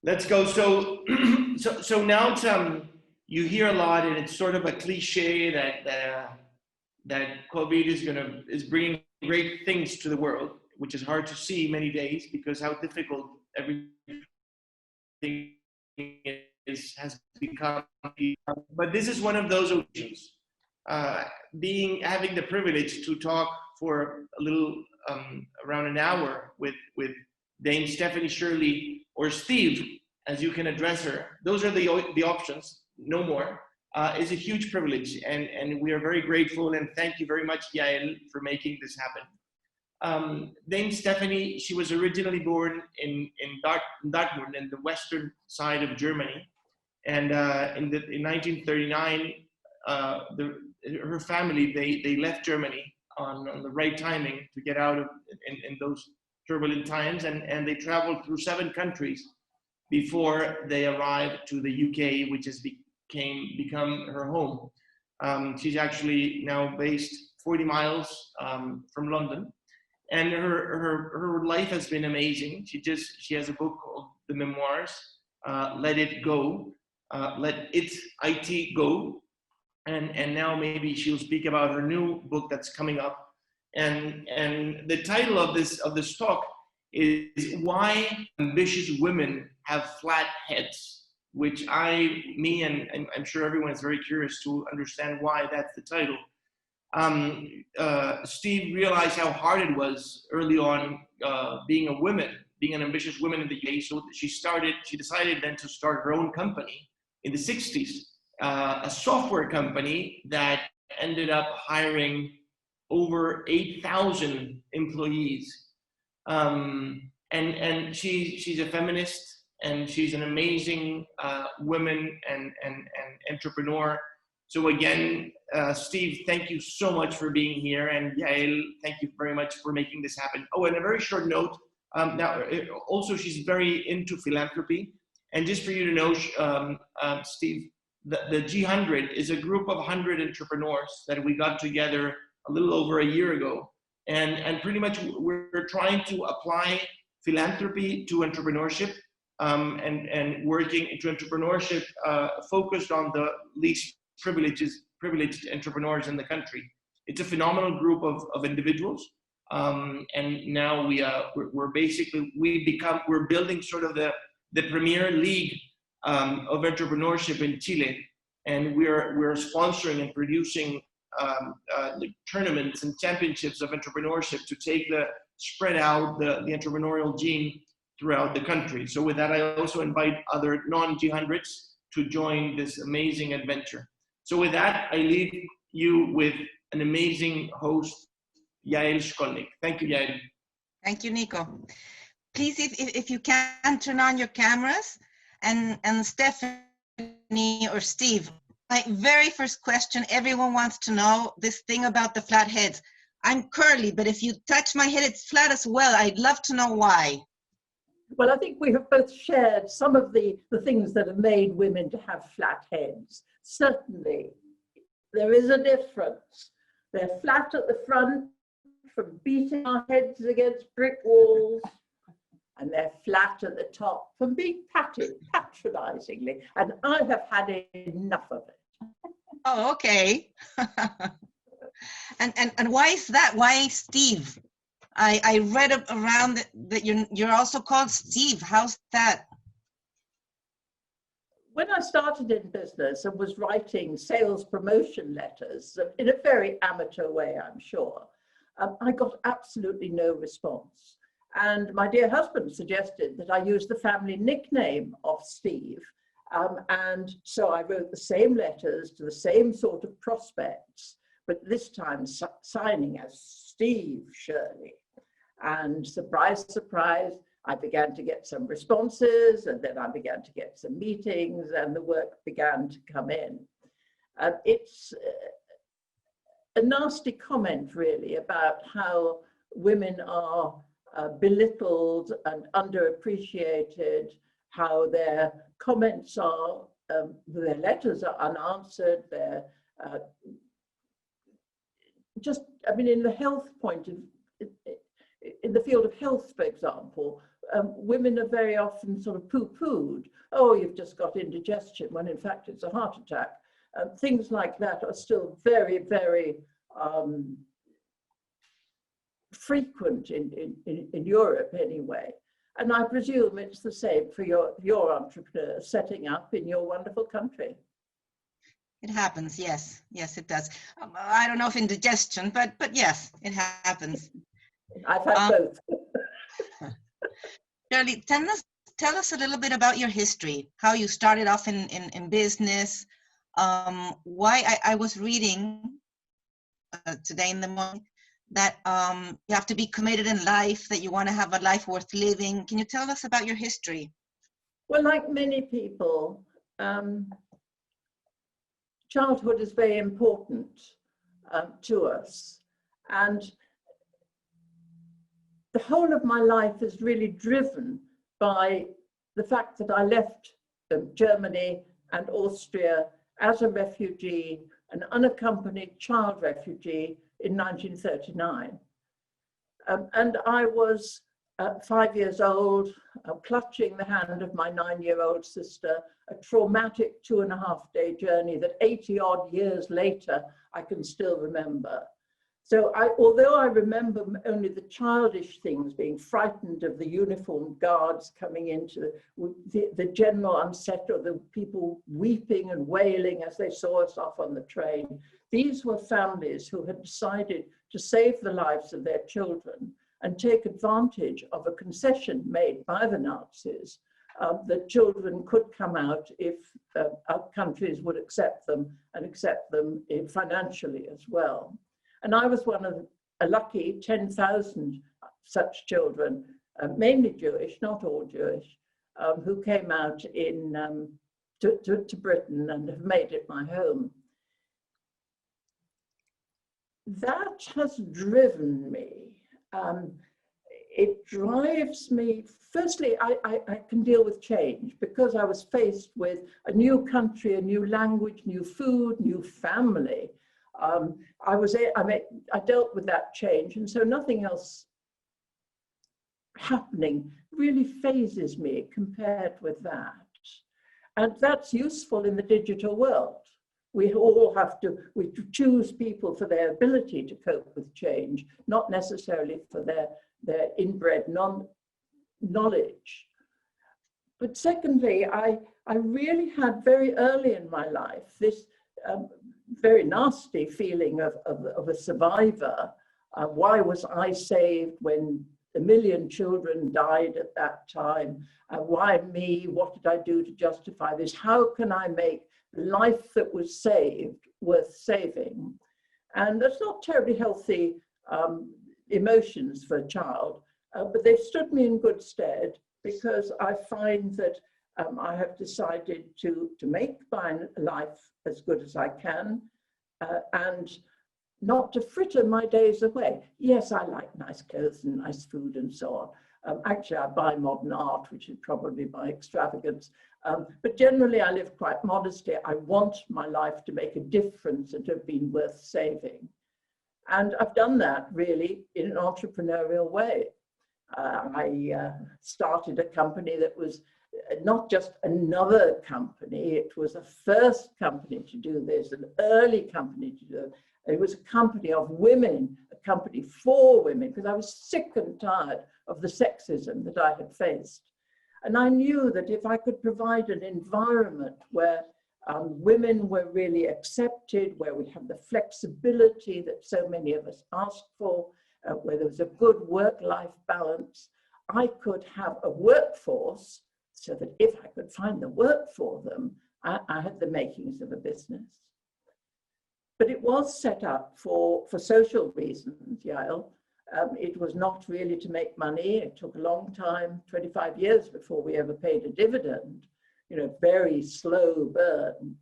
Let's go. So, so now it's, you hear a lot, and it's sort of a cliche that COVID is bringing great things to the world, which is hard to see many days because how difficult everything has become. But this is one of those occasions. Having the privilege to talk for a little around an hour with Dame Stephanie, Shirley, or Steve, as you can address her. Those are the options, no more. Is a huge privilege, and we are very grateful, and thank you very much, Yael, for making this happen. Dame Stephanie, she was originally born in Dortmund, in the western side of Germany, and in 1939, her family, they left Germany on the right timing to get out of in those turbulent times, and they traveled through 7 countries before they arrived to the UK, which has become her home. She's actually now based 40 miles from London, and her life has been amazing. She has a book called The Memoirs, Let It Go, Let It Go, and now maybe she'll speak about her new book that's coming up. And the title of this talk is Why Ambitious Women Have Flat Heads, which me and I'm sure everyone is very curious to understand why that's the title. Steve realized how hard it was early on being an ambitious woman in the UK, so she decided then to start her own company in the 60s, a software company that ended up hiring over 8,000 employees. And she's a feminist, and she's an amazing woman and entrepreneur. So again, Steve, thank you so much for being here, and Yael, thank you very much for making this happen. Oh, and a very short note, also she's very into philanthropy, and just for you to know, Steve, the G100 is a group of 100 entrepreneurs that we got together a little over a year ago, and pretty much we're trying to apply philanthropy to entrepreneurship, and working into entrepreneurship focused on the least privileged entrepreneurs in the country. It's a phenomenal group of individuals, and now we're building sort of the premier league of entrepreneurship in Chile, and we're sponsoring and producing tournaments and championships of entrepreneurship to spread out the entrepreneurial gene throughout the country. So with that, I also invite other non-G100s to join this amazing adventure. So with that, I leave you with an amazing host, Yael Szkolnik. Thank you, Yael. Thank you, Nico. Please, if you can, turn on your cameras, and Stephanie or Steve, my very first question, everyone wants to know this thing about the flat heads. I'm curly, but if you touch my head, it's flat as well. I'd love to know why. Well, I think we have both shared some of the things that have made women to have flat heads. Certainly, there is a difference. They're flat at the front from beating our heads against brick walls, and they're flat at the top from being patted patronizingly. And I have had enough of it. Oh, okay. and why is that? Why Steve? I read around that you're also called Steve. How's that? When I started in business and was writing sales promotion letters, in a very amateur way, I'm sure, I got absolutely no response. And my dear husband suggested that I use the family nickname of Steve. And so I wrote the same letters to the same sort of prospects, but this time signing as Steve Shirley. And surprise, surprise, I began to get some responses, and then I began to get some meetings, and the work began to come in. It's a nasty comment, really, about how women are belittled and underappreciated, how their comments are, their letters are unanswered, they're in the health point of, in the field of health, for example, women are very often sort of poo-pooed. Oh, you've just got indigestion, when in fact it's a heart attack. Things like that are still very, very frequent in Europe anyway. And I presume it's the same for your entrepreneurs setting up in your wonderful country. It happens, yes. Yes, it does. I don't know if indigestion, but yes, it happens. I've had both. Shirley, tell us a little bit about your history, how you started off in business. Why I was reading today in the morning that you have to be committed in life, that you want to have a life worth living. Can you tell us about your history? Well, like many people, childhood is very important to us. And the whole of my life is really driven by the fact that I left Germany and Austria as a refugee, an unaccompanied child refugee in 1939. And I was 5 years old, clutching the hand of my 9-year-old sister, a traumatic 2.5-day journey that 80 odd years later, I can still remember. So although I remember only the childish things, being frightened of the uniformed guards coming into the general unsettled, or the people weeping and wailing as they saw us off on the train, these were families who had decided to save the lives of their children and take advantage of a concession made by the Nazis that children could come out if our countries would accept them and accept them financially as well. And I was one of a lucky 10,000 such children, mainly Jewish, not all Jewish, who came out to Britain and have made it my home. That has driven me. It drives me, firstly, I can deal with change because I was faced with a new country, a new language, new food, new family. I dealt with that change, and so nothing else happening really phases me compared with that. And that's useful in the digital world. We all we choose people for their ability to cope with change, not necessarily for their inbred knowledge. But secondly, I really had very early in my life this very nasty feeling of a survivor. Why was I saved when 1 million children died at that time? Why me? What did I do to justify this? How can I make life that was saved worth saving? And that's not terribly healthy emotions for a child, but they've stood me in good stead because I find that I have decided to make my life as good as I can and not to fritter my days away. Yes, I like nice clothes and nice food and so on. Actually, I buy modern art, which is probably my extravagance. But generally, I live quite modestly. I want my life to make a difference and to have been worth saving. And I've done that really in an entrepreneurial way. I started a company that was not just another company, it was a first company to do this, an early company to do it. It was a company of women, a company for women, because I was sick and tired of the sexism that I had faced. And I knew that if I could provide an environment where women were really accepted, where we have the flexibility that so many of us ask for, where there was a good work-life balance, I could have a workforce so that if I could find the work for them, I had the makings of a business. But it was set up for social reasons, Yael. It was not really to make money. It took a long time, 25 years before we ever paid a dividend, very slow burn.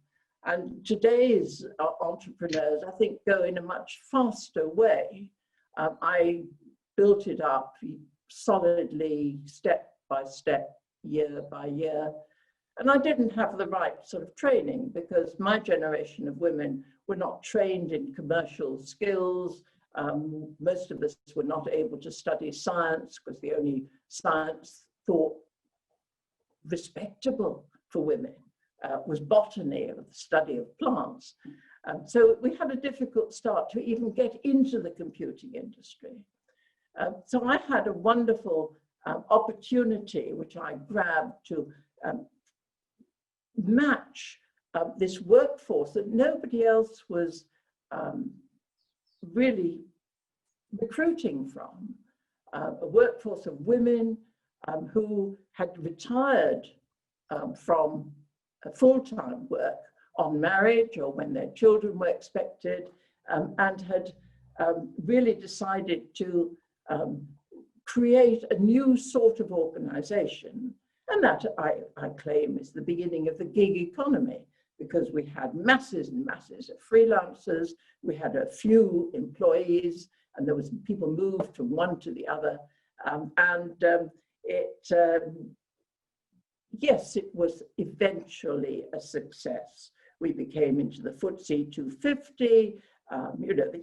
And today's entrepreneurs, I think, go in a much faster way. I built it up solidly, step by step, year by year. And I didn't have the right sort of training because my generation of women were not trained in commercial skills. Most of us were not able to study science because the only science thought respectable for women was botany, or the study of plants. So we had a difficult start to even get into the computing industry. So I had a wonderful opportunity, which I grabbed, to match this workforce that nobody else was really recruiting from, a workforce of women who had retired from full-time work on marriage or when their children were expected, and had really decided to create a new sort of organization. And that I claim is the beginning of the gig economy, because we had masses and masses of freelancers, we had a few employees, and there was people moved from one to the other. Yes, it was eventually a success. We became into the FTSE 250.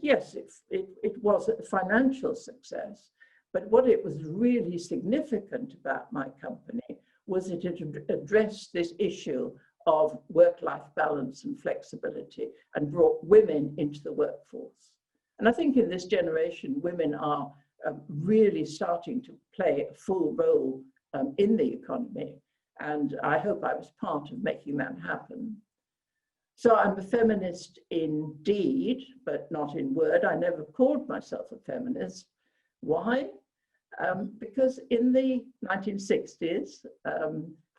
Yes, it was a financial success. But what it was really significant about my company was that it addressed this issue of work-life balance and flexibility and brought women into the workforce. And I think in this generation, women are really starting to play a full role in the economy. And I hope I was part of making that happen. So I'm a feminist in deed, but not in word. I never called myself a feminist. Why? Because in the 1960s,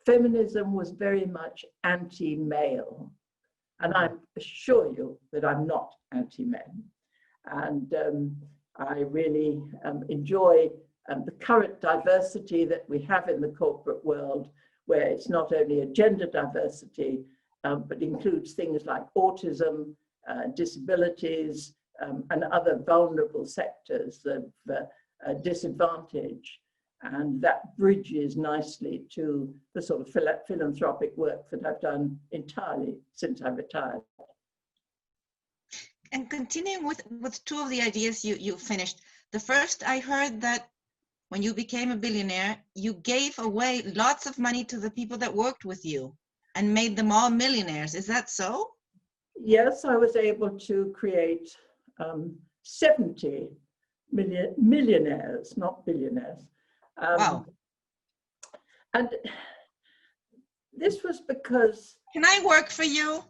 feminism was very much anti-male. And I assure you that I'm not anti-men. And I really enjoy the current diversity that we have in the corporate world, where it's not only a gender diversity, but includes things like autism, disabilities, and other vulnerable sectors of disadvantage. And that bridges nicely to the sort of philanthropic work that I've done entirely since I retired. And continuing with two of the ideas you finished. The first, I heard that when you became a billionaire, you gave away lots of money to the people that worked with you and made them all millionaires. Is that so? Yes, I was able to create 70 millionaires, not billionaires. Wow. And this was because... Can I work for you?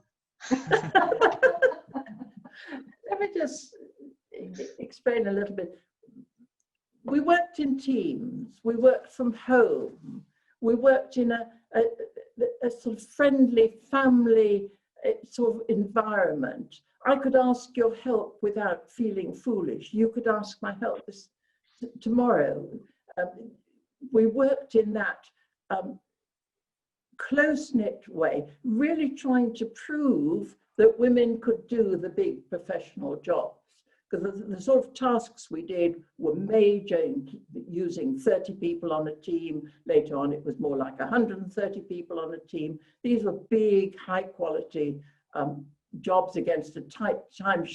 Let me just explain a little bit. We worked in teams, we worked from home, we worked in a sort of friendly family sort of environment. I could ask your help without feeling foolish. You could ask my help tomorrow. We worked in that close-knit way, really trying to prove that women could do the big professional jobs. Because the sort of tasks we did were major, using 30 people on a team. Later on, it was more like 130 people on a team. These were big, high-quality jobs against a tight time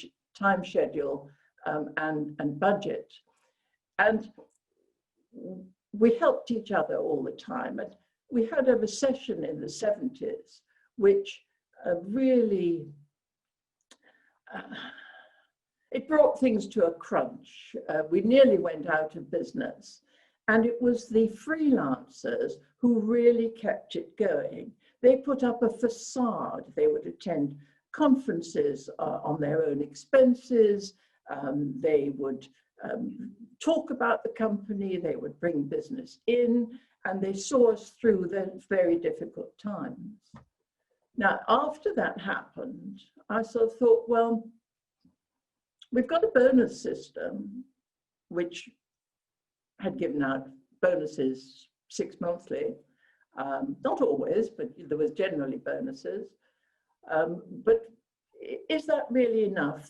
schedule and budget. And we helped each other all the time. And we had a recession in the 70s, which really... it brought things to a crunch. We nearly went out of business. And it was the freelancers who really kept it going. They put up a facade. They would attend conferences on their own expenses. They would talk about the company. They would bring business in. And they saw us through those very difficult times. Now, after that happened, I sort of thought, well, we've got a bonus system, which had given out bonuses 6 monthly. Not always, but there was generally bonuses. But is that really enough?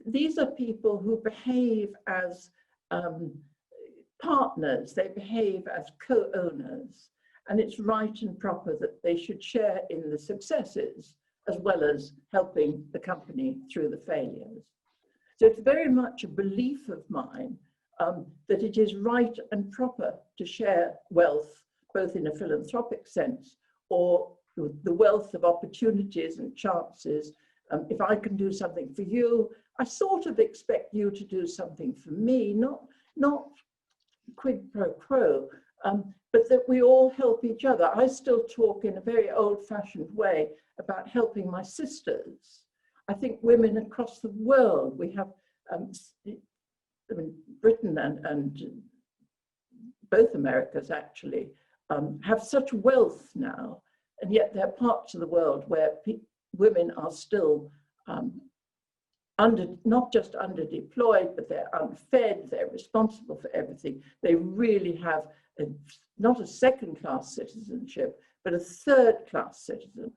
These are people who behave as partners. They behave as co-owners. And it's right and proper that they should share in the successes, as well as helping the company through the failures. So it's very much a belief of mine that it is right and proper to share wealth, both in a philanthropic sense or the wealth of opportunities and chances. If I can do something for you, I sort of expect you to do something for me, not quid pro quo, but that we all help each other. I still talk in a very old-fashioned way about helping my sisters. I think women across the world, we have, Britain and both Americas actually, have such wealth now, and yet there are parts of the world where women are still not just underdeployed, but they're unfed, they're responsible for everything. They really have not a second-class citizenship, but a third-class citizen.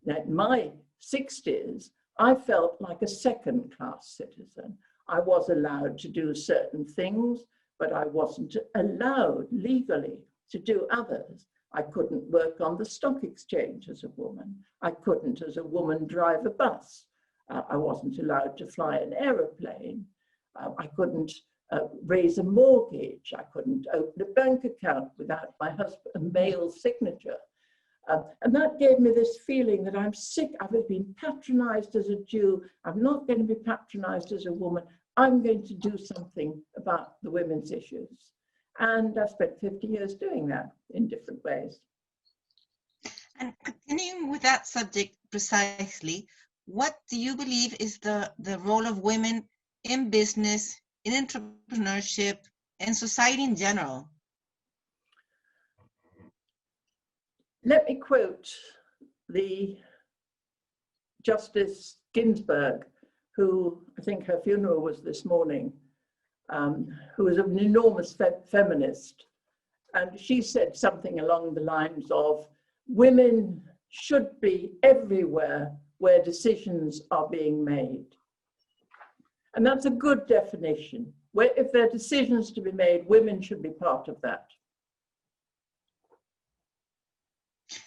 Now, in my 60s, I felt like a second-class citizen. I was allowed to do certain things, but I wasn't allowed legally to do others. I couldn't work on the stock exchange as a woman. I couldn't, as a woman, drive a bus. I wasn't allowed to fly an aeroplane. I couldn't raise a mortgage. I couldn't open a bank account without my husband, a male signature. And that gave me this feeling that I'm sick. I've been patronized as a Jew. I'm not going to be patronized as a woman. I'm going to do something about the women's issues. And I've spent 50 years doing that in different ways. And continuing with that subject precisely, what do you believe is the role of women in business, in entrepreneurship, and society in general? Let me quote the Justice Ginsburg, who, I think her funeral was this morning, who was an enormous feminist. And she said something along the lines of, women should be everywhere where decisions are being made. And that's a good definition. Where, if there are decisions to be made, women should be part of that.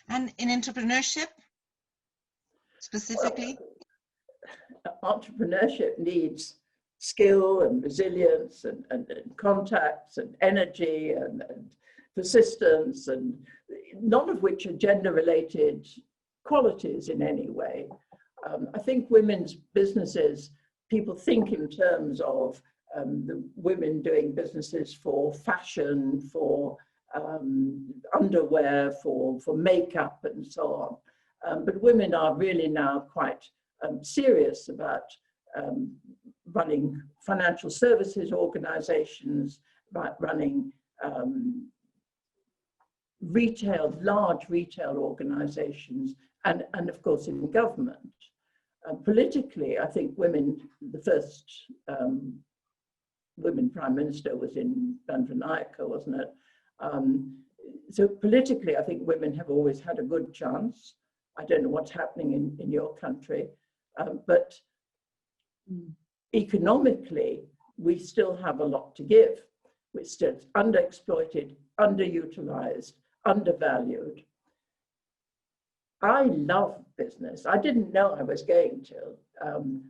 And in entrepreneurship, specifically? Well, entrepreneurship needs skill and resilience and contacts and energy and persistence, and none of which are gender-related qualities in any way. I think women's businesses, people think in terms of the women doing businesses for fashion, for underwear, for makeup and so on. But women are really now quite serious about running financial services organizations, about running large retail organizations, and of course in government. Politically, I think women, the first women prime minister was in británica, wasn't it? So politically, I think women have always had a good chance. I don't know what's happening in your country, but economically, we still have a lot to give. We're still underexploited, underutilized, undervalued. I love business. I didn't know I was going to.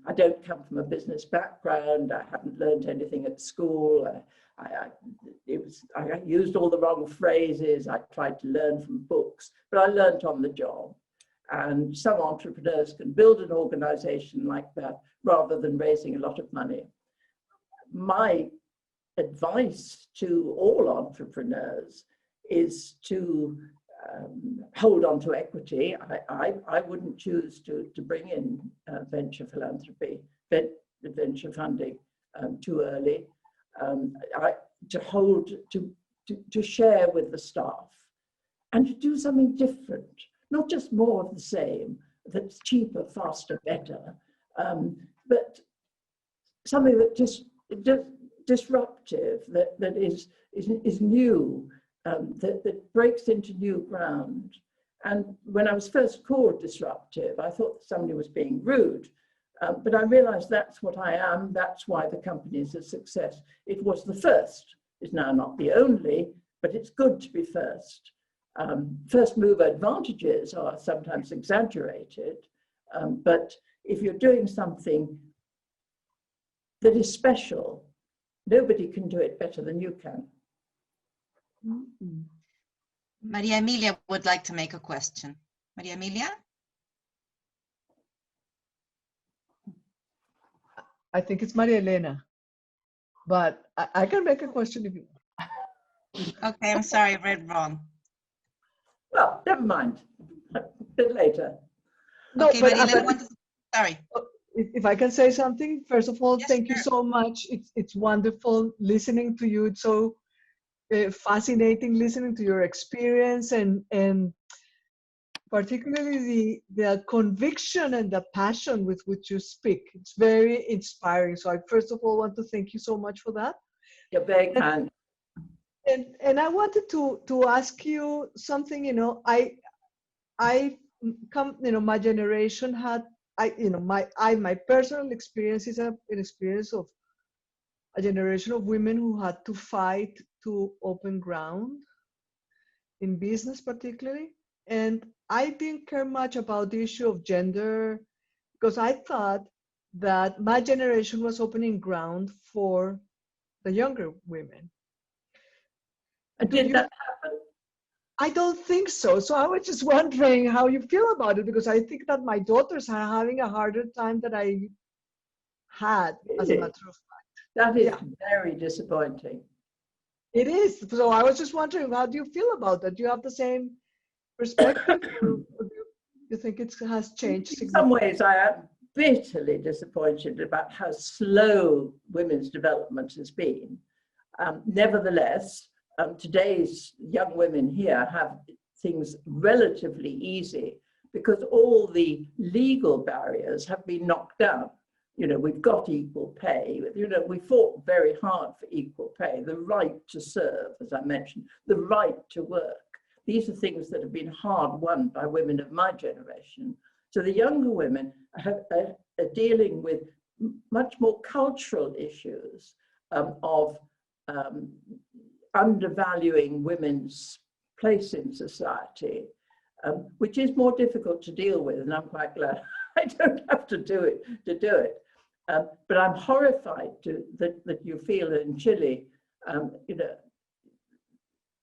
I don't come from a business background. I haven't learned anything at school. I used all the wrong phrases. I tried to learn from books, but I learned on the job. And some entrepreneurs can build an organization like that rather than raising a lot of money. My advice to all entrepreneurs is to hold on to equity. I wouldn't choose to bring in venture philanthropy, venture funding too early. To share with the staff and to do something different, not just more of the same, that's cheaper, faster, better, but something that just disruptive, that is new, that breaks into new ground. And when I was first called disruptive, I thought somebody was being rude, but I realized that's what I am. That's why the company is a success. It was the first. It's now not the only, but it's good to be first. First mover advantages are sometimes exaggerated, but if you're doing something that is special, nobody can do it better than you can. Maria Emilia would like to make a question. Maria Emilia? I think it's Maria Elena, but I can make a question if you want. Okay, I'm sorry, I read wrong. Well, never mind. A bit later. No, Okay, but, Maria Elena wanted to, sorry. if I can say something, first of all, Yes, thank you sure. so much. It's wonderful listening to you. It's so fascinating listening to your experience and particularly the conviction and the passion with which you speak. It's very inspiring. So I first of all want to thank you so much for that. You're very kind. And I wanted to ask you something. You know, I come. You know, my generation had. My personal experience is an experience of a generation of women who had to fight to open ground in business, particularly. And I didn't care much about the issue of gender because I thought that my generation was opening ground for the younger women. And did that happen? I don't think so. So I was just wondering how you feel about it, because I think that my daughters are having a harder time than I had, as a matter of fact. That is very disappointing. It is. So I was just wondering, how do you feel about that? Do you have the same perspective, or do you think it has changed? In some ways, I am bitterly disappointed about how slow women's development has been. Nevertheless, today's young women here have things relatively easy because all the legal barriers have been knocked down. You know, we've got equal pay. You know, we fought very hard for equal pay, the right to serve, as I mentioned, the right to work. These are things that have been hard won by women of my generation. So the younger women are dealing with much more cultural issues of undervaluing women's place in society, which is more difficult to deal with, and I'm quite glad I don't have to do it. But I'm horrified that you feel in Chile, you know,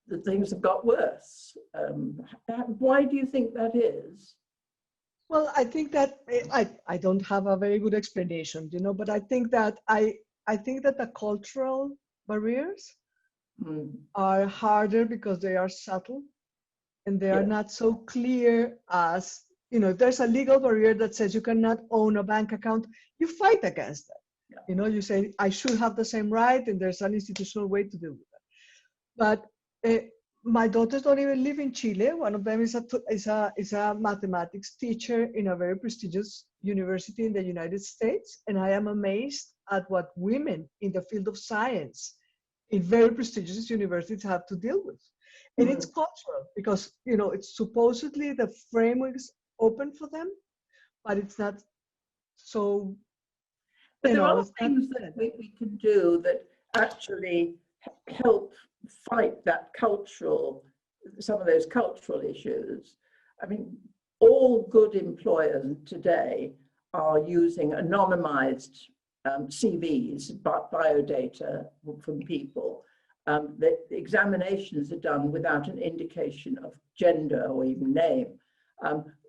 that things have got worse. Why do you think that is? Well, I think that I don't have a very good explanation, you know, but I think that the cultural barriers are harder because they are subtle and they are not so clear as, you know, there's a legal barrier that says you cannot own a bank account. You fight against that. Yeah. You know, you say, I should have the same right, and there's an institutional way to deal with that. But my daughters don't even live in Chile. One of them is a mathematics teacher in a very prestigious university in the United States. And I am amazed at what women in the field of science in very prestigious universities have to deal with. And it's cultural because, you know, it's supposedly the framework is open for them, but it's not so. But there are things that we can do that actually help fight that some of those cultural issues. I mean, all good employers today are using anonymized CVs, biodata from people. The examinations are done without an indication of gender or even name.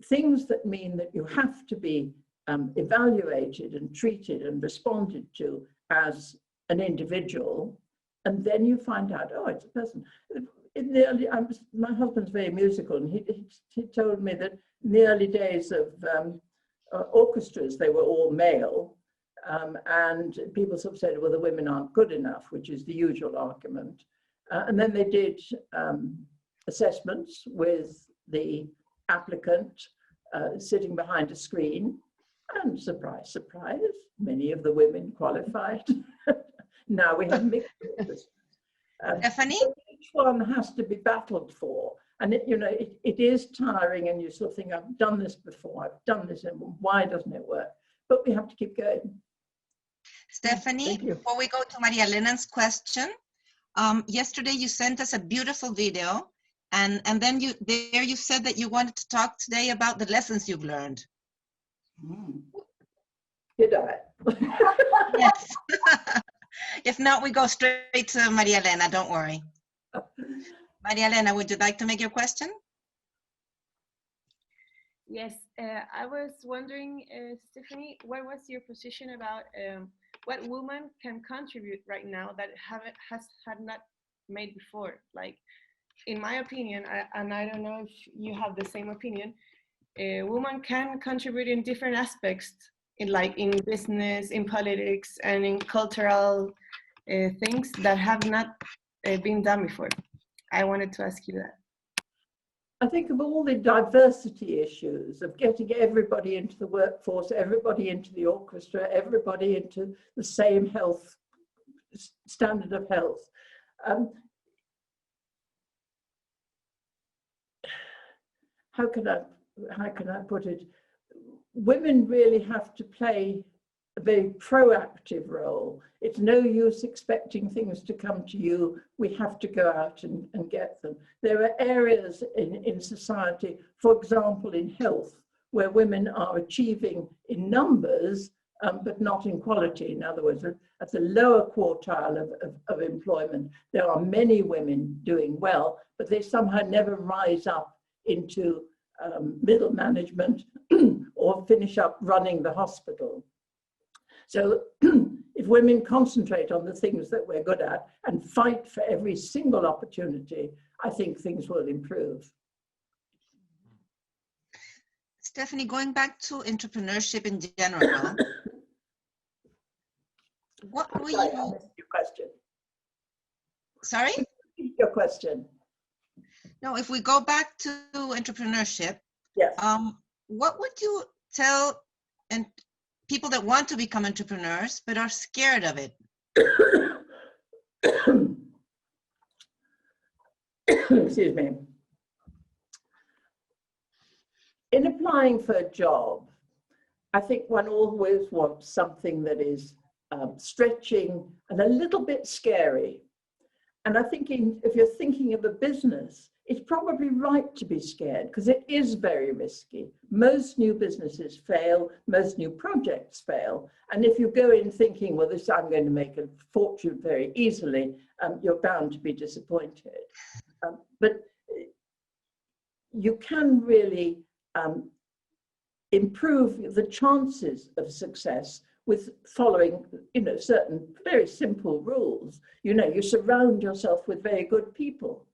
Things that mean that you have to be evaluated and treated and responded to as an individual, and then you find out, oh, it's a person. In the early, my husband's very musical, and he told me that in the early days of orchestras, they were all male, and people sort of said, well, the women aren't good enough, which is the usual argument. And then they did assessments with the applicant sitting behind a screen, and surprise, surprise, many of the women qualified. Now we have mixed orchestras. Stephanie? Each one has to be battled for. And it is tiring, and you sort of think, I've done this before, I've done this, and why doesn't it work? But we have to keep going. Stephanie, before we go to Maria Elena's question, yesterday you sent us a beautiful video, and then you said that you wanted to talk today about the lessons you've learned. Did I? Yes. If not, we go straight to Maria Elena, don't worry. Maria Elena, would you like to make your question? Yes, I was wondering, Stephanie, what was your position about what women can contribute right now that had not made before? Like, in my opinion, and I don't know if you have the same opinion, women can contribute in different aspects, in business, in politics, and in cultural things that have not been done before. I wanted to ask you that. I think of all the diversity issues of getting everybody into the workforce, everybody into the orchestra, everybody into the same health standard of health. How can I put it? Women really have to play a very proactive role. It's no use expecting things to come to you. We have to go out and get them. There are areas in society, for example, in health, where women are achieving in numbers, but not in quality. In other words, at the lower quartile of employment, there are many women doing well, but they somehow never rise up into middle management or finish up running the hospital. So if women concentrate on the things that we're good at and fight for every single opportunity, I think things will improve. Stephanie, going back to entrepreneurship in general, what were you... I missed your question. Sorry? Your question. No, if we go back to entrepreneurship, yes. What would you tell people that want to become entrepreneurs but are scared of it? Excuse me. In applying for a job, I think one always wants something that is stretching and a little bit scary. And I think if you're thinking of a business, it's probably right to be scared because it is very risky. Most new businesses fail, most new projects fail. And if you go in thinking, well, I'm going to make a fortune very easily, you're bound to be disappointed. But you can really improve the chances of success with following, certain very simple rules. You surround yourself with very good people.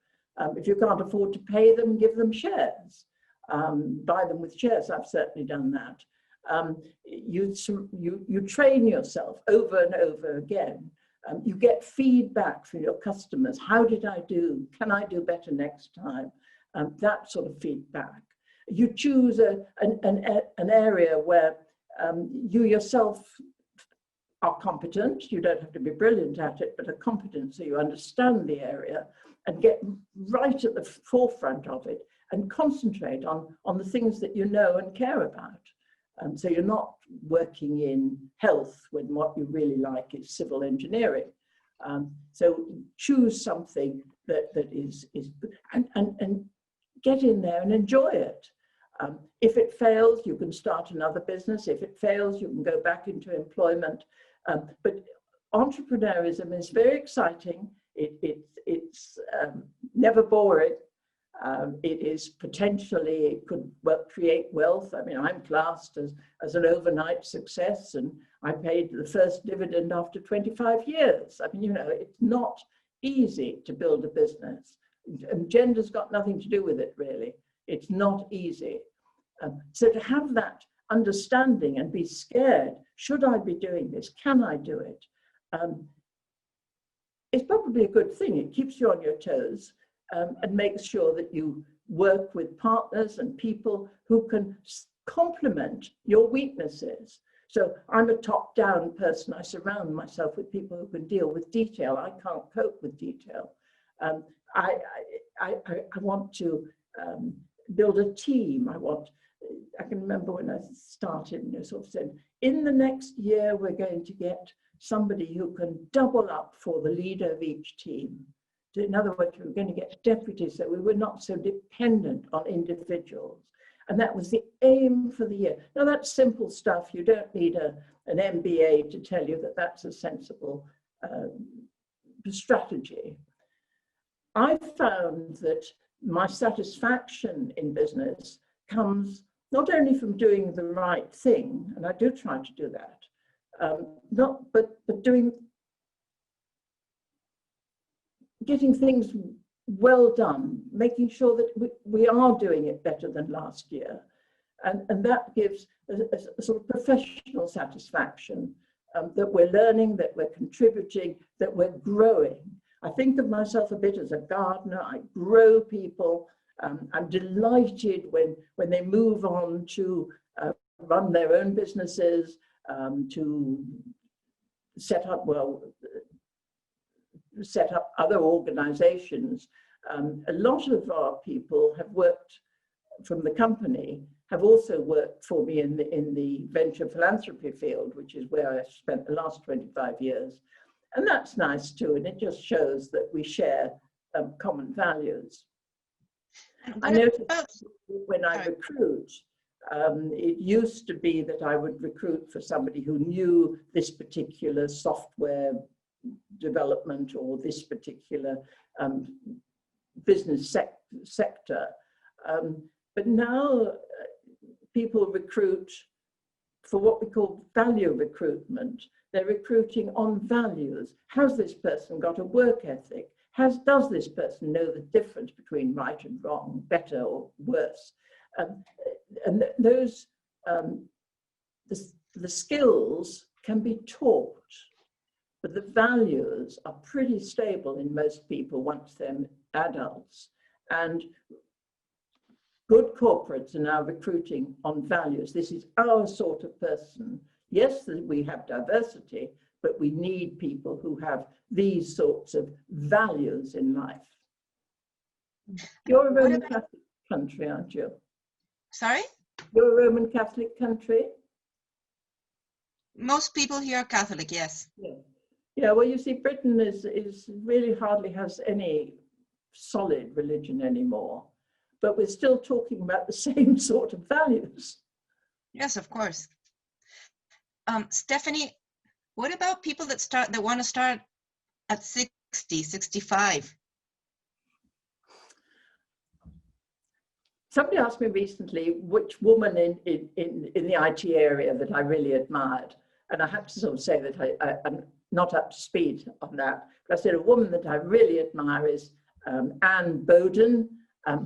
If you can't afford to pay them, give them shares. Buy them with shares. I've certainly done that. You train yourself over and over again. You get feedback from your customers. How did I do? Can I do better next time? That sort of feedback. You choose an area where you yourself are competent. You don't have to be brilliant at it, but are competent so you understand the area and get right at the forefront of it and concentrate on the things that you know and care about. So you're not working in health when what you really like is civil engineering. So choose something that is and get in there and enjoy it. If it fails, you can start another business. If it fails, you can go back into employment. But entrepreneurism is very exciting. It's never boring. It is potentially, it could create wealth. I mean, I'm classed as an overnight success, and I paid the first dividend after 25 years. I mean, it's not easy to build a business. And gender's got nothing to do with it, really. It's not easy. So to have that understanding and be scared, should I be doing this? Can I do it? It's probably a good thing. It keeps you on your toes and makes sure that you work with partners and people who can complement your weaknesses. So I'm a top-down person. I surround myself with people who can deal with detail. I can't cope with detail. I want to build a team. I can remember when I started, sort of said, in the next year, we're going to get somebody who can double up for the leader of each team. So in other words, we were going to get deputies so we were not so dependent on individuals. And that was the aim for the year. Now that's simple stuff. You don't need an MBA to tell you that that's a sensible strategy. I found that my satisfaction in business comes not only from doing the right thing, and I do try to do that, but getting things well done, making sure that we are doing it better than last year. And that gives a sort of professional satisfaction, that we're learning, that we're contributing, that we're growing. I think of myself a bit as a gardener. I grow people. I'm delighted when they move on to run their own businesses, to set up other organizations. A lot of our people have worked from the company, have also worked for me in the venture philanthropy field, which is where I spent the last 25 years. And that's nice too, and it just shows that we share common values. I noticed when I recruit, it used to be that I would recruit for somebody who knew this particular software development or this particular business sector. But now people recruit for what we call value recruitment. They're recruiting on values. Has this person got a work ethic? Does this person know the difference between right and wrong, better or worse? And those, the skills can be taught, but the values are pretty stable in most people once they're adults. And good corporates are now recruiting on values. This is our sort of person. Yes, we have diversity, but we need people who have these sorts of values in life. You're a Roman Catholic country, aren't you? Sorry? You're a Roman Catholic country? Most people here are Catholic, yes. Yeah. Yeah, well, you see, Britain is really hardly has any solid religion anymore, but we're still talking about the same sort of values. Yes, of course. Stephanie, what about people that want to start at 60, 65? Somebody asked me recently which woman in the IT area that I really admired. And I have to sort of say that I'm not up to speed on that. But I said a woman that I really admire is Anne Bowden,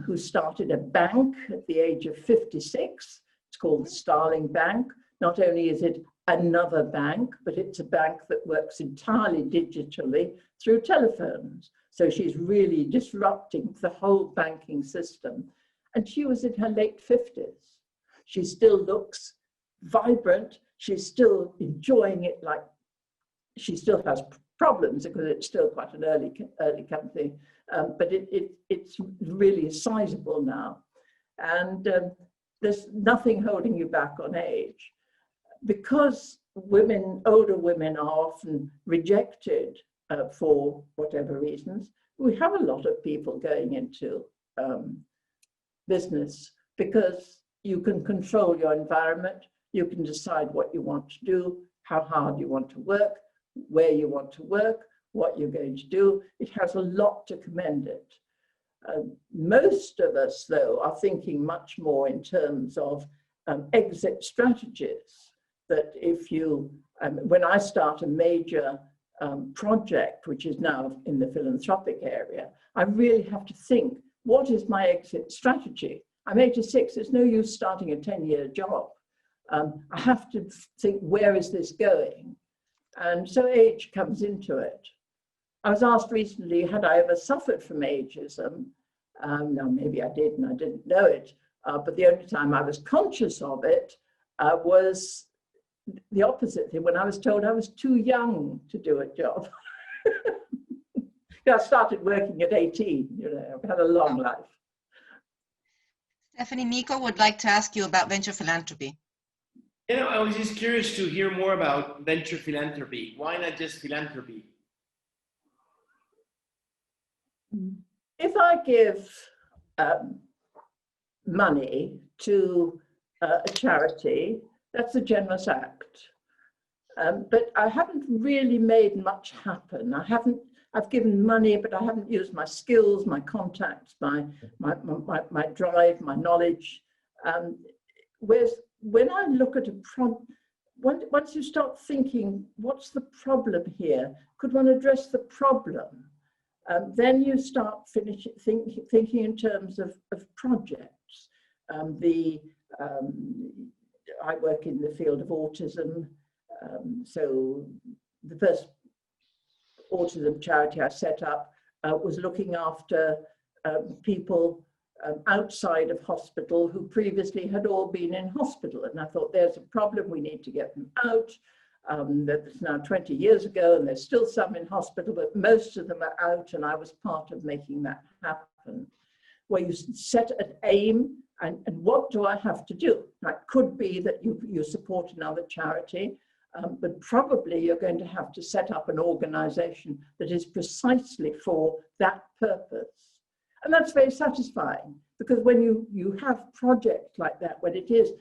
who started a bank at the age of 56. It's called the Starling Bank. Not only is it another bank, but it's a bank that works entirely digitally through telephones. So she's really disrupting the whole banking system. And she was in her late 50s. She still looks vibrant. She's still enjoying it, like she still has problems because it's still quite an early company, but it's really sizable now. And there's nothing holding you back on age. Because older women are often rejected for whatever reasons, we have a lot of people going into business because you can control your environment, you can decide what you want to do, how hard you want to work, where you want to work, what you're going to do. It has a lot to commend it. Most of us, though, are thinking much more in terms of exit strategies. That if you, when I start a major project, which is now in the philanthropic area, I really have to think, what is my exit strategy? I'm 86, it's no use starting a 10-year job. I have to think, where is this going? And so age comes into it. I was asked recently, had I ever suffered from ageism? No, maybe I did and I didn't know it. But the only time I was conscious of it was the opposite thing, when I was told I was too young to do a job. I started working at 18, I've had a long life. Stephanie, Nico would like to ask you about venture philanthropy. I was just curious to hear more about venture philanthropy. Why not just philanthropy? If I give money to a charity, that's a generous act. But I haven't really made much happen. I've given money, but I haven't used my skills, my contacts, my drive, my knowledge. Whereas when I look at a problem, once you start thinking, what's the problem here? Could one address the problem? Then you start thinking in terms of projects. I work in the field of autism. So the first autism charity I set up was looking after people outside of hospital who previously had all been in hospital. And I thought, there's a problem, we need to get them out. That's now 20 years ago, and there's still some in hospital, but most of them are out, and I was part of making that happen. Where you set an aim, and what do I have to do? That could be that you support another charity, but probably you're going to have to set up an organization that is precisely for that purpose. And that's very satisfying, because when you have projects like that, when it is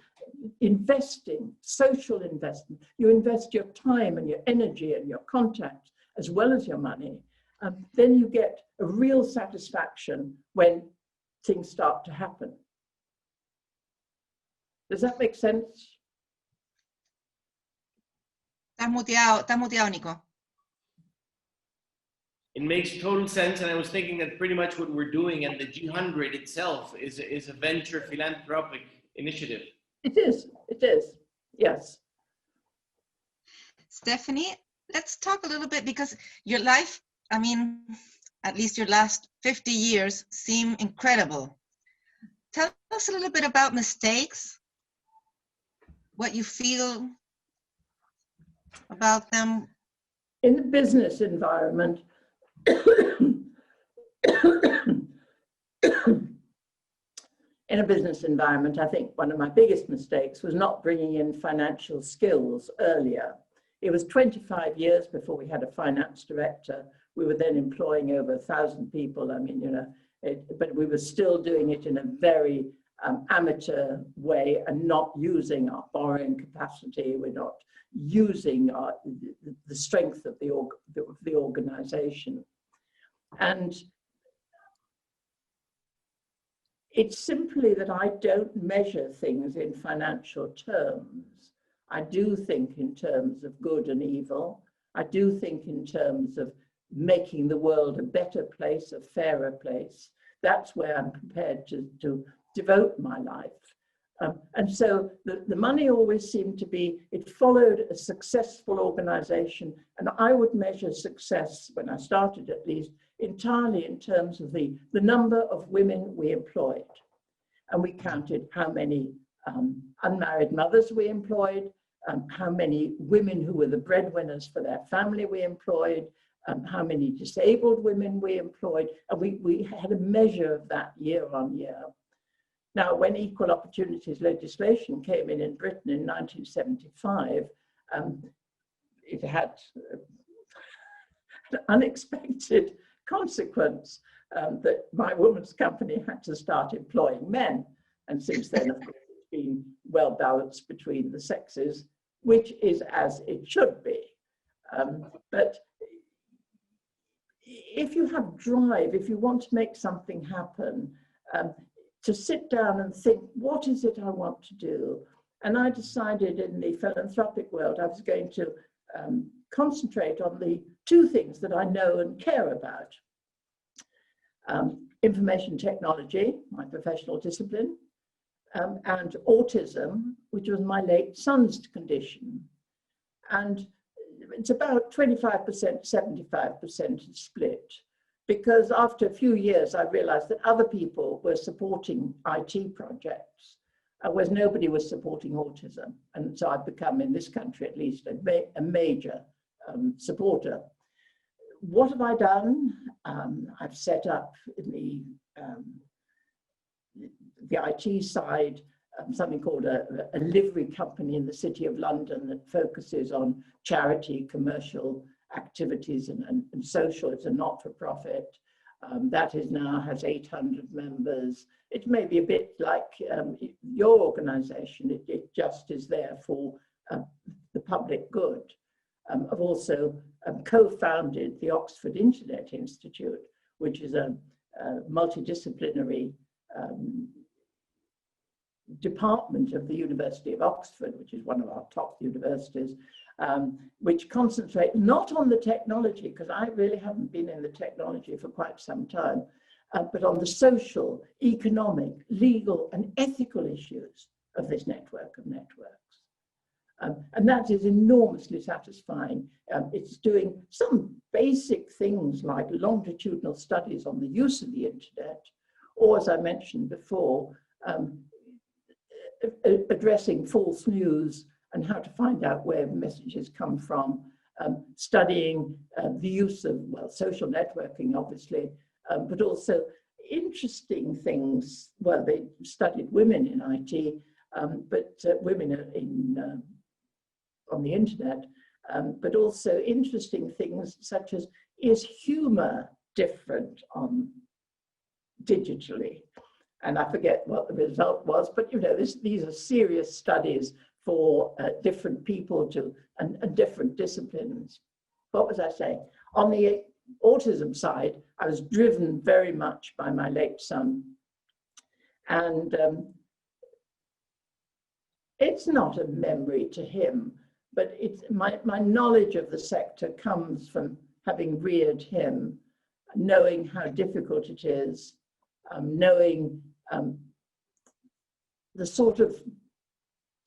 investing, social investment, you invest your time and your energy and your contacts as well as your money, then you get a real satisfaction when things start to happen. Does that make sense? Está muteado, Nico. It makes total sense, and I was thinking that pretty much what we're doing, and the G100 itself is a venture philanthropic initiative. It is, yes. Stephanie, let's talk a little bit, because your life, I mean, at least your last 50 years seem incredible. Tell us a little bit about mistakes, what you feel about them. In the business environment, I think one of my biggest mistakes was not bringing in financial skills earlier. It was 25 years before we had a finance director. We were then employing over 1,000 people. I mean, you know, but we were still doing it in a very amateur way and not using our borrowing capacity. We're not using the strength of the organization. And it's simply that I don't measure things in financial terms. I do think in terms of good and evil. I do think in terms of making the world a better place, a fairer place. That's where I'm prepared to devote my life. And so the money always seemed to be, it followed a successful organization. And I would measure success, when I started at least, entirely in terms of the number of women we employed. And we counted how many unmarried mothers we employed, how many women who were the breadwinners for their family we employed, how many disabled women we employed. And we had a measure of that year on year. Now, when equal opportunities legislation came in Britain in 1975, it had an unexpected consequence that my woman's company had to start employing men. And since then, of course, it's been well balanced between the sexes, which is as it should be. But if you have drive, if you want to make something happen, to sit down and think, what is it I want to do? And I decided in the philanthropic world, I was going to concentrate on the two things that I know and care about. Information technology, my professional discipline, and autism, which was my late son's condition. And it's about 25%, 75% split. Because after a few years, I realized that other people were supporting IT projects, whereas nobody was supporting autism. And so I've become, in this country at least, a major supporter. What have I done? I've set up in the IT side something called a livery company in the City of London that focuses on charity, commercial activities and social. It's a not-for-profit. That is now has 800 members. It may be a bit like your organization. It just is there for the public good. I've also co-founded the Oxford Internet Institute, which is a multidisciplinary department of the University of Oxford, which is one of our top universities, which concentrate not on the technology, because I really haven't been in the technology for quite some time, but on the social, economic, legal, and ethical issues of this network of networks. And that is enormously satisfying. It's doing some basic things like longitudinal studies on the use of the internet, or as I mentioned before, addressing false news and how to find out where messages come from, studying the use of, well, social networking, obviously, but also interesting things. Well, they studied women in IT, but women in on the internet, but also interesting things such as, is humor different on digitally? And I forget what the result was, but you know, these are serious studies for different people and different disciplines. What was I saying? On the autism side, I was driven very much by my late son. And it's not a memory to him, but it's my knowledge of the sector comes from having reared him, knowing how difficult it is, knowing the sort of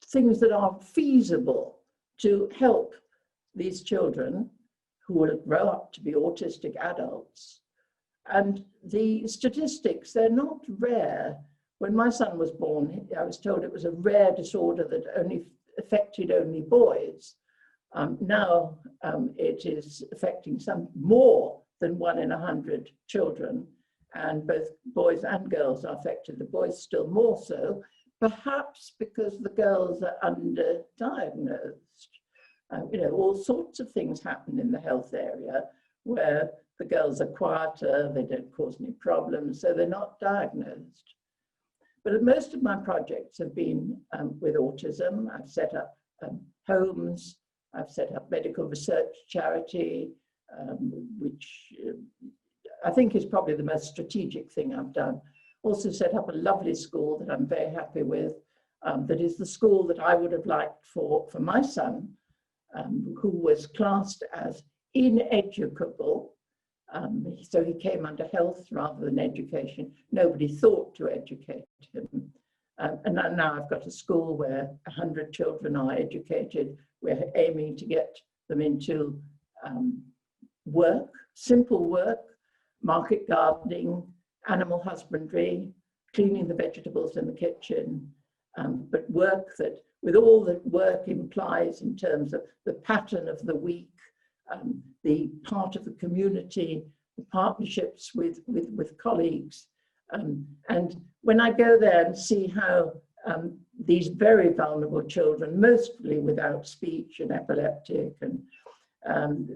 things that are feasible to help these children who will grow up to be autistic adults. And the statistics, they're not rare. When my son was born, I was told it was a rare disorder that only affected only boys. Now it is affecting some more than 1 in 100 children, and both boys and girls are affected, the boys still more so, perhaps because the girls are underdiagnosed. You know, all sorts of things happen in the health area where the girls are quieter, they don't cause any problems, so they're not diagnosed. But most of my projects have been with autism. I've set up homes, I've set up medical research charity, which I think is probably the most strategic thing I've done. Also set up a lovely school that I'm very happy with, that is the school that I would have liked for my son, who was classed as ineducable. So he came under health rather than education. Nobody thought to educate him. And now I've got a school where 100 children are educated. We're aiming to get them into work, simple work, market gardening, animal husbandry, cleaning the vegetables in the kitchen, but work that, with all that work implies in terms of the pattern of the week, the part of the community, the partnerships with colleagues. And when I go there and see how these very vulnerable children, mostly without speech and epileptic, and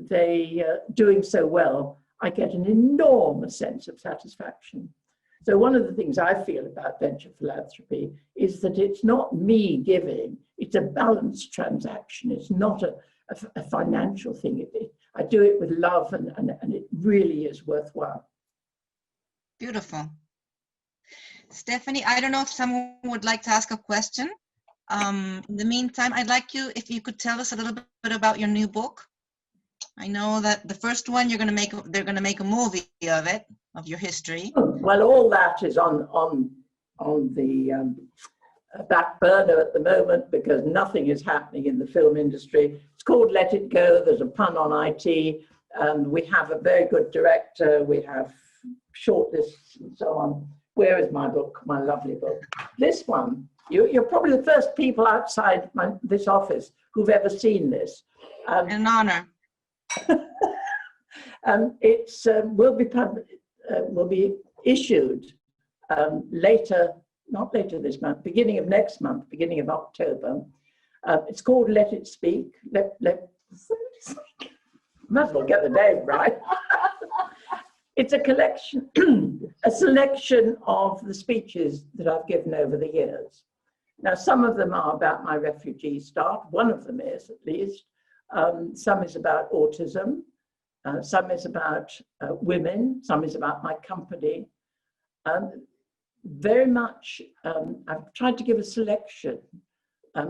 they doing so well, I get an enormous sense of satisfaction. So one of the things I feel about venture philanthropy is that it's not me giving, it's a balanced transaction. It's not a financial thing. I do it with love and it really is worthwhile. Beautiful. Stephanie, I don't know if someone would like to ask a question. In the meantime, I'd like you, if you could tell us a little bit about your new book. I know that the first one they're going to make a movie of it, of your history. Well, all that is on the back burner at the moment because nothing is happening in the film industry. It's called Let It Go. There's a pun on IT. We have a very good director. We have shortlists and so on. Where is my book, my lovely book? This one. You're probably the first people outside this office who've ever seen this. An honor. It's will be issued later, not later this month, beginning of next month, beginning of October. It's called Let It Speak. Might as well get the name right. It's a collection, a selection of the speeches that I've given over the years. Now, some of them are about my refugee start. One of them is, at least. Some is about autism. Some is about women. Some is about my company. Very much, I've tried to give a selection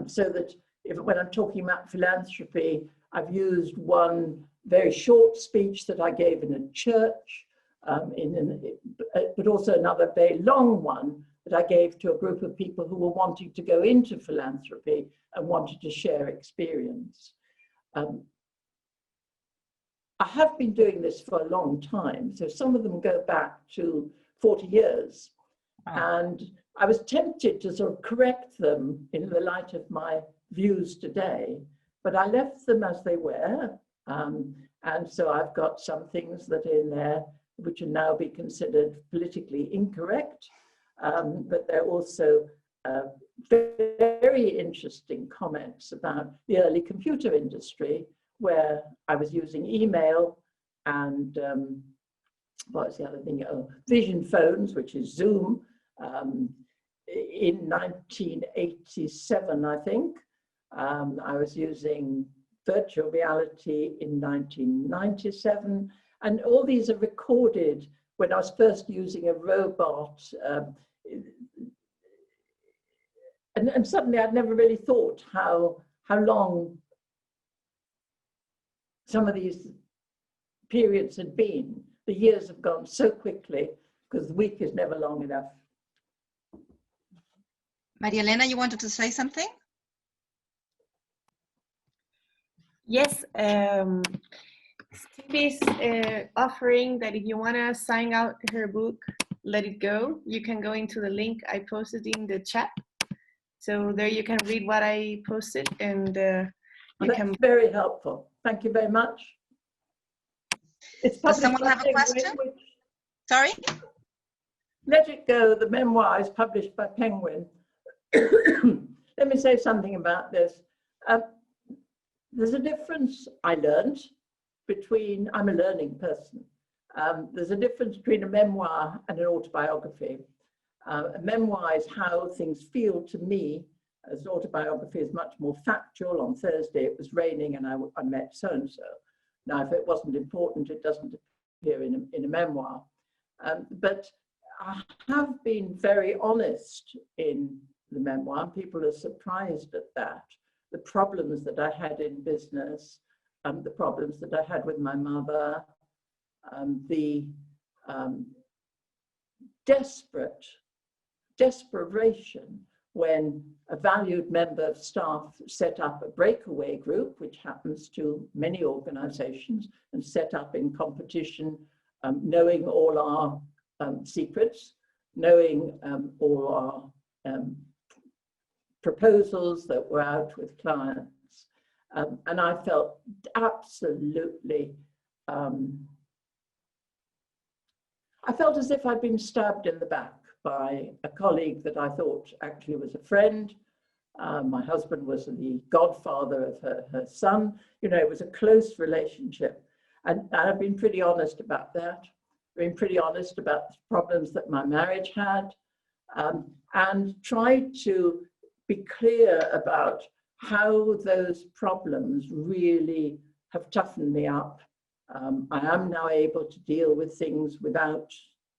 so that when I'm talking about philanthropy, I've used one very short speech that I gave in a church, but also another very long one that I gave to a group of people who were wanting to go into philanthropy and wanted to share experience. I have been doing this for a long time, so some of them go back to 40 years. And I was tempted to sort of correct them in the light of my views today, but I left them as they were. And so I've got some things that are in there which will now be considered politically incorrect, but they're also very interesting comments about the early computer industry, where I was using email and what was the other thing? Oh, vision phones, which is Zoom, in 1987, I think. I was using virtual reality in 1997, and all these are recorded when I was first using a robot. And suddenly I'd never really thought how long some of these periods had been. The years have gone so quickly because the week is never long enough. Maria Elena, you wanted to say something? Yes, Steve is offering that if you want to sign out her book, Let It Go, you can go into the link I posted in the chat. So there you can read what I posted, and that's very helpful. Thank you very much. Does someone have a question? Sorry? Let It Go, the memoir, is published by Penguin. Let me say something about this. There's a difference I learned between, I'm a learning person. There's a difference between a memoir and an autobiography. A memoir is how things feel to me, as an autobiography is much more factual. On Thursday it was raining and I met so-and-so. Now, if it wasn't important, it doesn't appear in a memoir. But I have been very honest in the memoir. People are surprised at that. The problems that I had in business, the problems that I had with my mother, the desperation when a valued member of staff set up a breakaway group, which happens to many organizations, and set up in competition, knowing all our secrets, knowing all our proposals that were out with clients. And I felt absolutely, I felt as if I'd been stabbed in the back by a colleague that I thought actually was a friend. My husband was the godfather of her son. You know, it was a close relationship. And I've been pretty honest about that. Been pretty honest about the problems that my marriage had, and tried to be clear about how those problems really have toughened me up. I am now able to deal with things without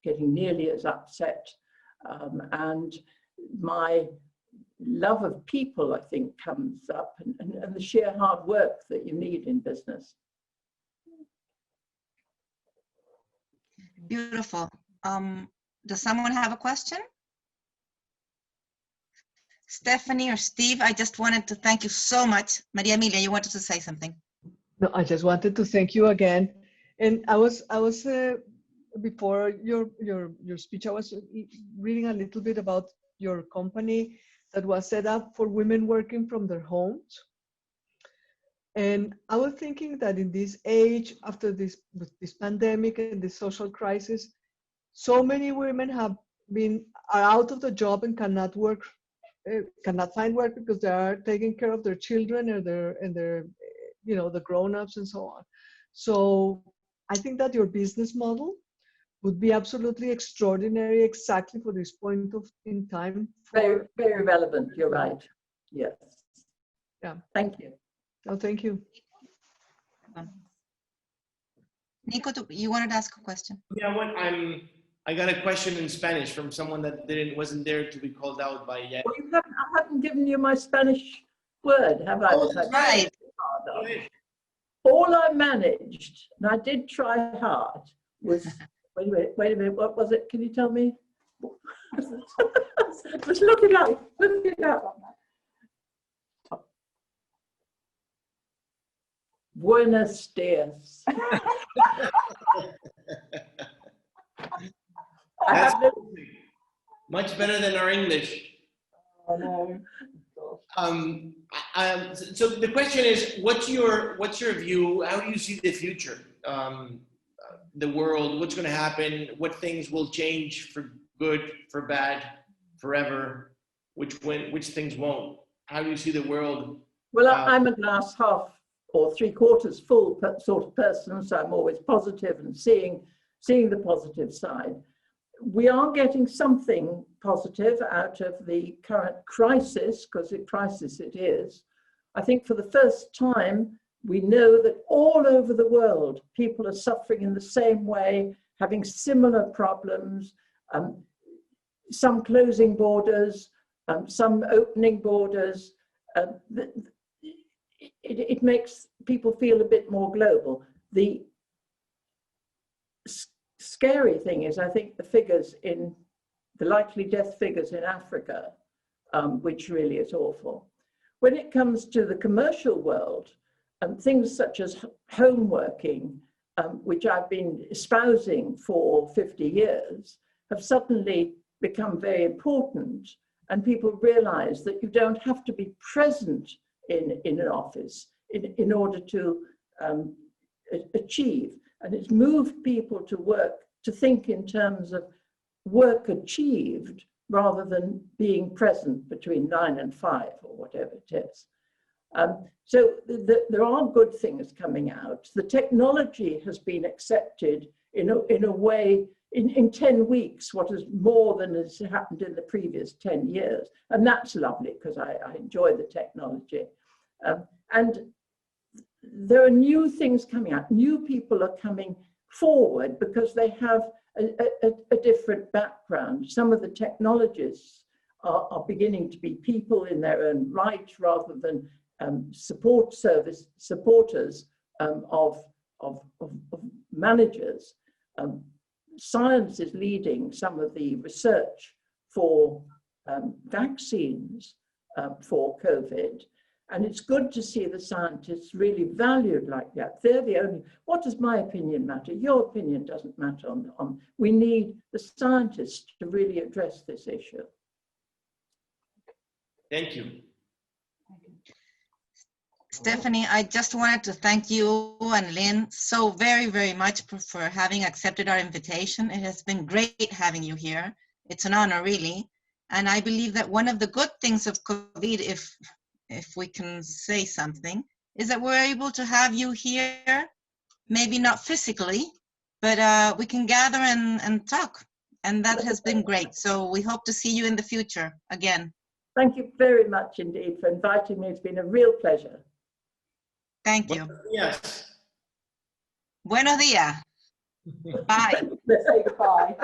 getting nearly as upset. And my love of people, I think, comes up, and the sheer hard work that you need in business. Beautiful. Does someone have a question? Stephanie or Steve, I just wanted to thank you so much. Maria Emilia, you wanted to say something? No, I just wanted to thank you again. And I was before your speech, I was reading a little bit about your company that was set up for women working from their homes. And I was thinking that in this age, after this pandemic and this social crisis, so many women are out of the job and cannot work, cannot find work because they are taking care of their children or their you know, the grown-ups and so on. So I think that your business model would be absolutely extraordinary, exactly for this point in time. Very, very relevant. You're right. Yes. Yeah. Thank you. Oh, thank you. Nico, you wanted to ask a question? Yeah, I got a question in Spanish from someone that wasn't there to be called out by yet. Well, I haven't given you my Spanish word, have I? Oh, That right. All I managed, and I did try hard, was, wait a minute, what was it? Can you tell me? Just look it up, look it up. Buenos dias. That's much better than our English. Oh, no. So the question is, what's your view? How do you see the future? The world, what's going to happen? What things will change for good, for bad, forever? Which things won't? How do you see the world? Well, I'm a glass half or 3/4 full sort of person, so I'm always positive and seeing the positive side. We are getting something positive out of the current crisis, because a crisis it is. I think for the first time, we know that all over the world, people are suffering in the same way, having similar problems, some closing borders, some opening borders. It makes people feel a bit more global. The scary thing is, I think the likely death figures in Africa, which really is awful. When it comes to the commercial world, things such as home working, which I've been espousing for 50 years, have suddenly become very important. And people realize that you don't have to be present in an office in order to achieve. And it's moved people to think in terms of work achieved rather than being present between 9 and 5 or whatever it is. So there are good things coming out. The technology has been accepted in a way, in 10 weeks, what is more than has happened in the previous 10 years. And that's lovely, because I enjoy the technology. And there are new things coming out. New people are coming forward because they have a different background. Some of the technologists are beginning to be people in their own right, rather than supporters of managers. Science is leading some of the research for vaccines for COVID. And it's good to see the scientists really valued like that. They're the only, what does my opinion matter? Your opinion doesn't matter on we need the scientists to really address this issue. Thank you. Stephanie, I just wanted to thank you and Lynn so very, very much for having accepted our invitation. It has been great having you here. It's an honor, really. And I believe that one of the good things of COVID, if we can say something, is that we're able to have you here, maybe not physically, but we can gather and talk. And that has been great. So we hope to see you in the future again. Thank you very much indeed for inviting me. It's been a real pleasure. Thank you. Yes. Buenos días. Bye. Let's say goodbye.